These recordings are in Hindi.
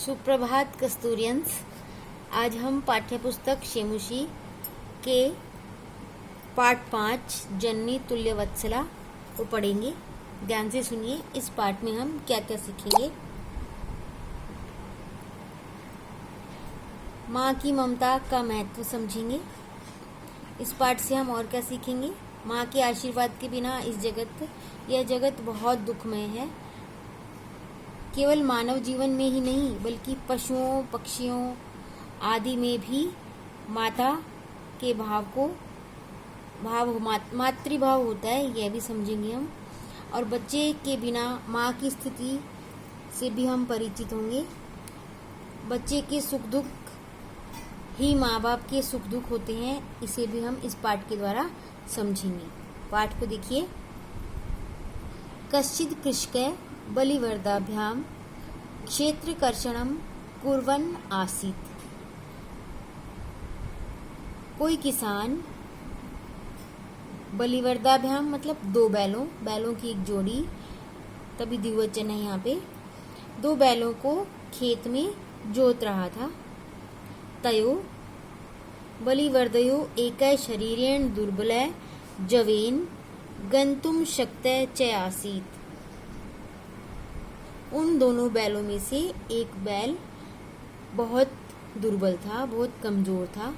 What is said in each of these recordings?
सुप्रभात कस्तूरियंस। आज हम पाठ्यपुस्तक शेमुशी के पाठ 5 जननी तुल्य वत्सला को पढ़ेंगे। ध्यान से सुनिए, इस पाठ में हम क्या क्या सीखेंगे। माँ की ममता का महत्व समझेंगे। इस पाठ से हम और क्या सीखेंगे। माँ के आशीर्वाद के बिना यह जगत बहुत दुखमय है। केवल मानव जीवन में ही नहीं बल्कि पशुओं, पक्षियों आदि में भी माता के मातृभाव होता है, यह भी समझेंगे हम। और बच्चे के बिना माँ की स्थिति से भी हम परिचित होंगे। बच्चे के सुख दुख ही माँ बाप के सुख दुख होते हैं, इसे भी हम इस पाठ के द्वारा समझेंगे। पाठ को देखिए। कश्चित् कृषकः बलिवर्दाभ्याम क्षेत्रकर्षणं कुर्वन् आसीत्। कोई किसान बलिवर्दाभ्याम मतलब दो बैलों की एक जोड़ी, तभी द्विवचन है यहाँ पे। दो बैलों को खेत में जोत रहा था। तयो बलिवर्दयो एकै शरीरेण दुर्बलै जवेन गन्तुं शक्तः च आसीत्। उन दोनों बैलों में से एक बैल बहुत दुर्बल था, बहुत कमजोर था।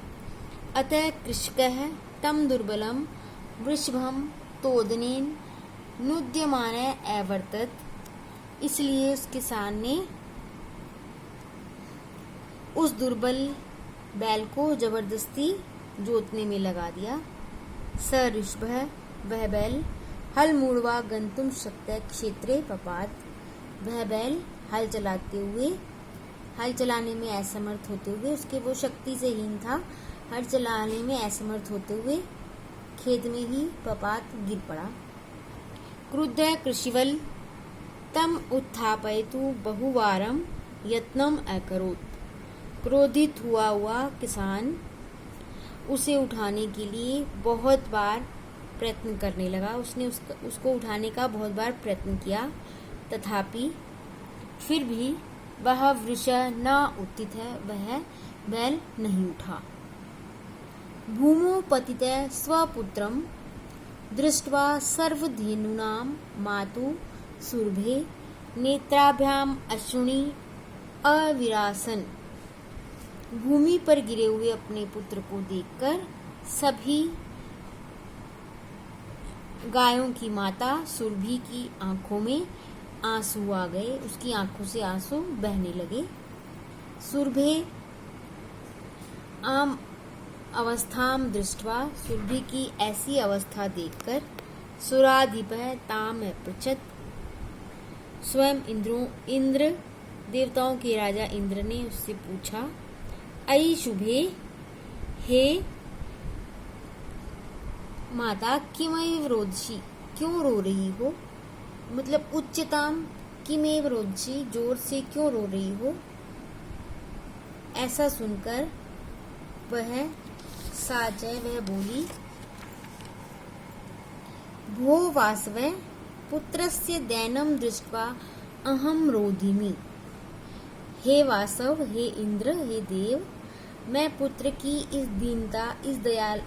अतः कृषकः तं दुर्बलं वृषभं तोदनेन नुद्यमानः अवर्तत। इसलिए उस किसान ने उस दुर्बल बैल को जबरदस्ती जोतने में लगा दिया। स ऋषभः वह बैल हल मूढ़वा गंतुम शक्तः क्षेत्रे पपात। वह बैल हल चलाने में असमर्थ होते हुए, उसके वो शक्ति से हीन था, हल चलाने में असमर्थ होते हुए खेत में ही पपात गिर पड़ा। क्रुद्धः कृषिवल तम उत्थापयतु बहुवारं यत्नम अकरोत्। क्रोधित हुआ किसान उसे उठाने के लिए बहुत बार प्रयत्न करने लगा। उसने उसको उठाने का बहुत बार प्रयत्न किया, तथापि फिर भी वह वृष न उत्थित है, वह बैल नहीं उठा। भूमौ पतितः स्वपुत्रं दृष्ट्वा सर्वधेनूनां मातु सुरभे नेत्राभ्याम अश्रुणि अविरासन। भूमि पर गिरे हुए अपने पुत्र को देखकर सभी गायों की माता सुरभि की आंखों में आंसू आ गए, उसकी आंखों से आंसू बहने लगे। सुरभे आम अवस्थाम दृष्ट्वा, सुरभि की ऐसी अवस्था देखकर सुराधिपः ताम पृच्छत। स्वयं इंद्र देवताओं के राजा इंद्र ने उससे पूछा, अयि शुभे, हे माता, किमैव रोदसी, क्यों रो रही हो। मतलब उच्चताम किमेव रोदसी, जोर से क्यों रो रही हो। ऐसा सुनकर वह बोली, भो वासवः पुत्रस्य दयनं दृष्ट्वा अहम रोधिमि। हे वासव, हे इंद्र, हे देव, मैं पुत्र की इस दीनता, इस दयाल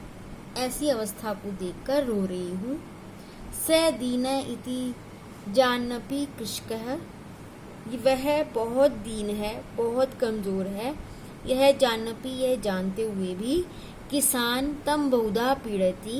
ऐसी अवस्था को देखकर रो रही हूँ। स दीन इति जानपि कृषकः, वह बहुत दीन है, बहुत कमजोर है। यह जानपि, यह जानते हुए भी किसान तम बहुधा पीड़ति,